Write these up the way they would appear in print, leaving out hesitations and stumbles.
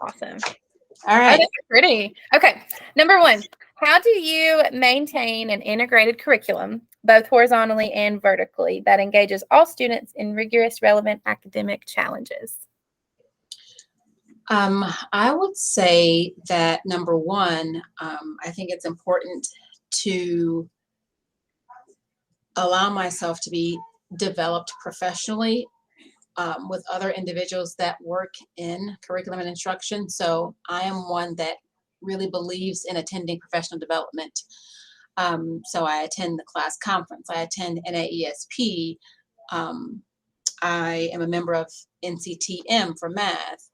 Awesome. All Oh, right. that's pretty. Okay. Number one, how do you maintain an integrated curriculum, both horizontally and vertically, that engages all students in rigorous, relevant academic challenges? I would say that number one, I think it's important to allow myself to be developed professionally with other individuals that work in curriculum and instruction. So I am one that really believes in attending professional development. So I attend the class conference, I attend NAESP. I am a member of NCTM for math,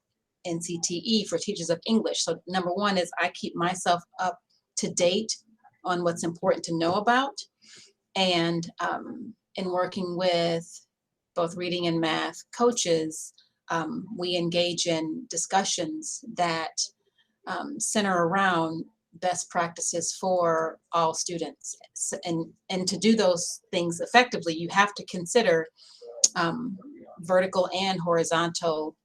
NCTE for teachers of English. So number one is I keep myself up to date on what's important to know about. And in working with both reading and math coaches, we engage in discussions that center around best practices for all students. And to do those things effectively, you have to consider vertical and horizontal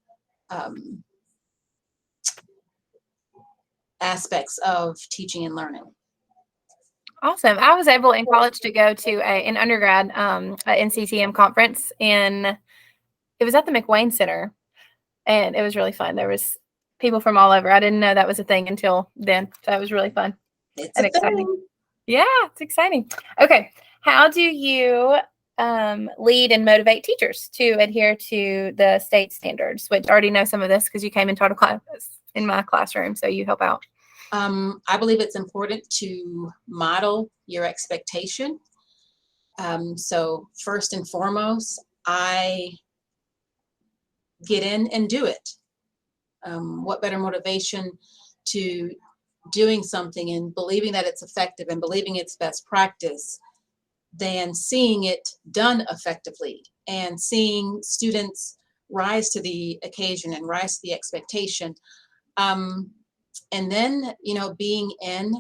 aspects of teaching and learning. Awesome. I was able in college to go to an undergrad NCTM conference it was at the McWane Center, and it was really fun. There was people from all over. I didn't know that was a thing until then. So it was really fun It's and exciting. Yeah, it's exciting. Okay. How do you lead and motivate teachers to adhere to the state standards, which I already know some of this because you came and taught a class in my classroom, so you help out. I believe it's important to model your expectation. So first and foremost, I get in and do it. What better motivation to doing something and believing that it's effective and believing it's best practice than seeing it done effectively and seeing students rise to the occasion and rise to the expectation. And then, being in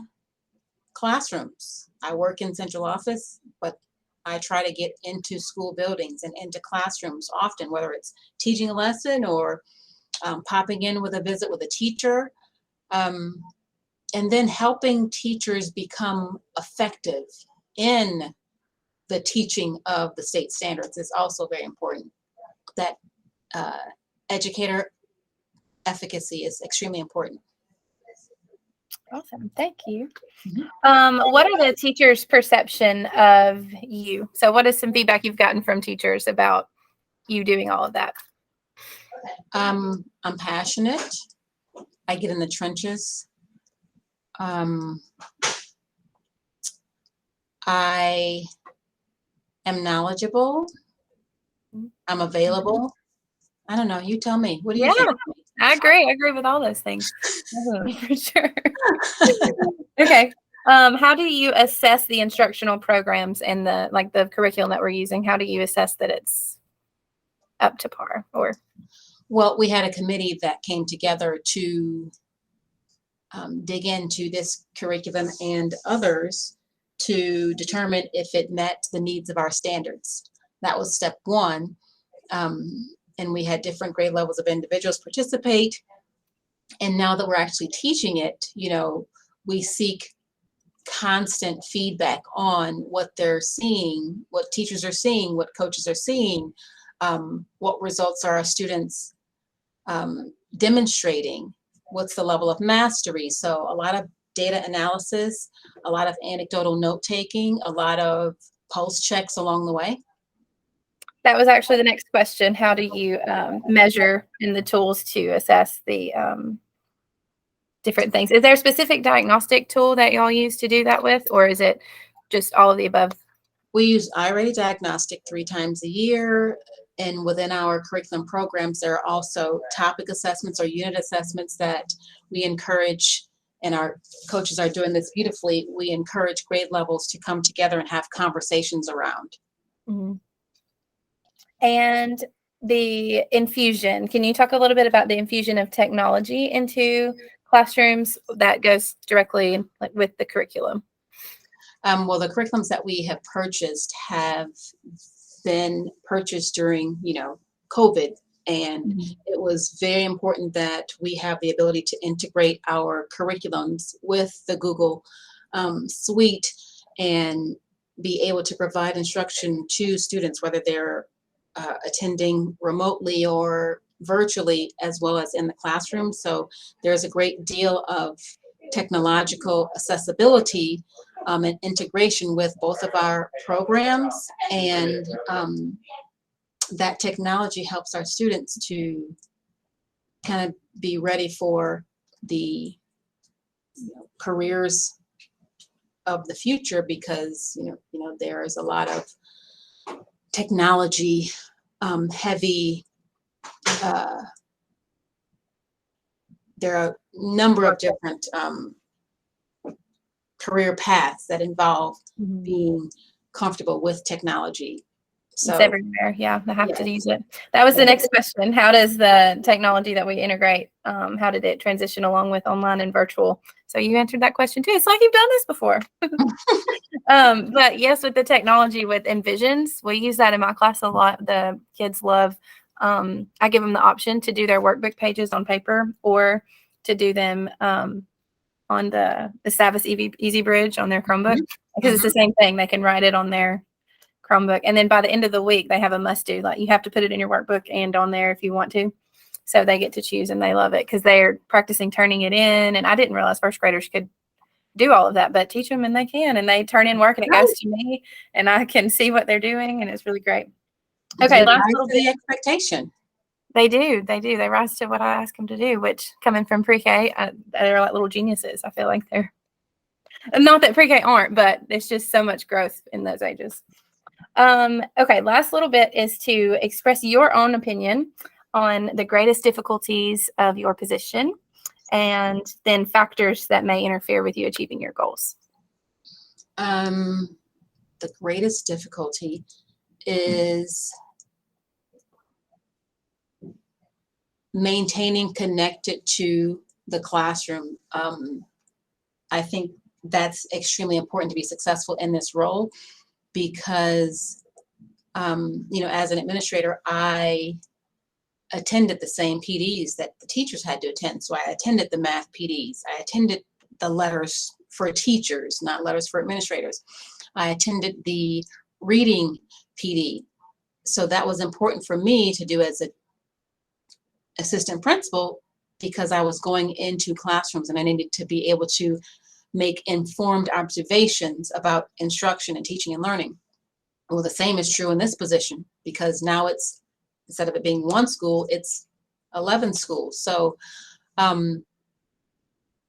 classrooms. I work in central office, but I try to get into school buildings and into classrooms often, whether it's teaching a lesson or popping in with a visit with a teacher. And then helping teachers become effective in the teaching of the state standards is also very important. That educator efficacy is extremely important. Awesome. Thank you. What are the teachers' perception of you? So what is some feedback you've gotten from teachers about you doing all of that? I'm passionate. I get in the trenches. I am knowledgeable. I'm available. I don't know. You tell me. What do you think? I agree. I agree with all those things. For sure. Okay. How do you assess the instructional programs and the curriculum that we're using? How do you assess that it's up to par? Well, we had a committee that came together to dig into this curriculum and others to determine if it met the needs of our standards. That was step one. And we had different grade levels of individuals participate. And now that we're actually teaching it, we seek constant feedback on what they're seeing, what teachers are seeing, what coaches are seeing, what results are our students demonstrating, what's the level of mastery. So a lot of data analysis, a lot of anecdotal note taking, a lot of pulse checks along the way. That was actually the next question. How do you measure in the tools to assess the different things? Is there a specific diagnostic tool that y'all use to do that with, or is it just all of the above? We use iReady Diagnostic 3 times a year. And within our curriculum programs, there are also topic assessments or unit assessments that we encourage, and our coaches are doing this beautifully. We encourage grade levels to come together and have conversations around. Mm-hmm. And the infusion, can you talk a little bit about the infusion of technology into classrooms that goes directly with the curriculum? Well, the curriculums that we have purchased have been purchased during, COVID, And Mhm. it was very important that we have the ability to integrate our curriculums with the Google Suite and be able to provide instruction to students, whether they're attending remotely or virtually, as well as in the classroom. So there's a great deal of technological accessibility and integration with both of our programs. And that technology helps our students to kind of be ready for the careers of the future, because there is a lot of technology heavy. There are a number of different career paths that involve Mhm. being comfortable with technology. It's So everywhere. Yeah, I have yes. to use it. That was the next question. How does the technology that we integrate, how did it transition along with online and virtual? So you answered that question too. It's like you've done this before. But yes, with the technology with Envisions, we use that in my class a lot. The kids love, I give them the option to do their workbook pages on paper or to do them on the Savvis Easy Bridge on their Chromebook, because it's the same thing. They can write it on their Chromebook. And then by the end of the week, they have a must do. Like, you have to put it in your workbook and on there if you want to. So they get to choose, and they love it because they're practicing turning it in. And I didn't realize first graders could do all of that, but teach them and they can. And they turn in work and it goes to me and I can see what they're doing. And it's really great. Okay, You last rise little to bit. the expectation. They do. They rise to what I ask them to do, which, coming from pre-K, they're like little geniuses. I feel like they're, not that pre-K aren't, but it's just so much growth in those ages. Okay, last little bit is to express your own opinion on the greatest difficulties of your position and then factors that may interfere with you achieving your goals. The greatest difficulty is maintaining connected to the classroom. I think that's extremely important to be successful in this role, because as an administrator, I attended the same PDs that the teachers had to attend. So I attended the math PDs. I attended the letters for teachers, not letters for administrators. I attended the reading PD. So that was important for me to do as an assistant principal, because I was going into classrooms and I needed to be able to make informed observations about instruction and teaching and learning. Well, the same is true in this position, because now it's, instead of it being one school, it's 11 schools. So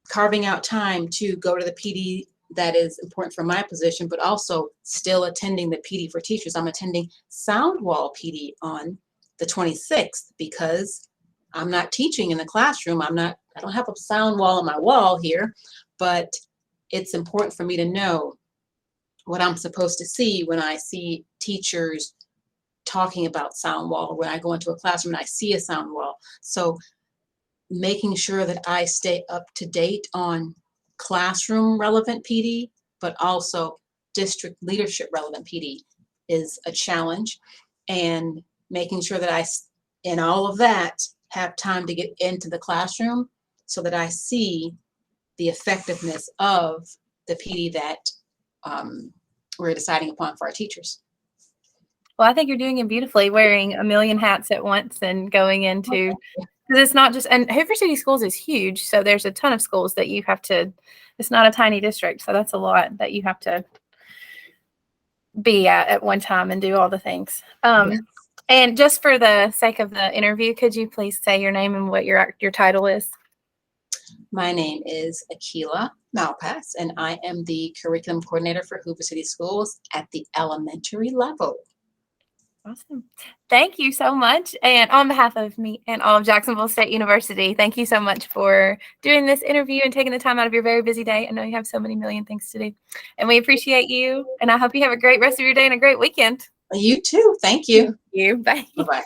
carving out time to go to the PD that is important for my position, but also still attending the PD for teachers. I'm attending Soundwall PD on the 26th because I'm not teaching in the classroom. I don't have a sound wall on my wall here, but it's important for me to know what I'm supposed to see when I see teachers talking about sound wall, or when I go into a classroom and I see a sound wall. So making sure that I stay up to date on classroom relevant PD, but also district leadership relevant PD is a challenge. And making sure that I, in all of that, have time to get into the classroom so that I see the effectiveness of the PD that we're deciding upon for our teachers. Well, I think you're doing it beautifully, wearing a million hats at once and going into, because it's not just, and Hoover City Schools is huge. So there's a ton of schools that you have to, it's not a tiny district. So that's a lot that you have to be at one time and do all the things. Yes. And just for the sake of the interview, could you please say your name and what your title is? My name is Akila Malpass, and I am the curriculum coordinator for Hoover City Schools at the elementary level. Awesome. Thank you so much. And on behalf of me and all of Jacksonville State University, thank you so much for doing this interview and taking the time out of your very busy day. I know you have so many million things to do, and we appreciate you. And I hope you have a great rest of your day and a great weekend. You too. Thank you. Thank you. Bye. Bye-bye.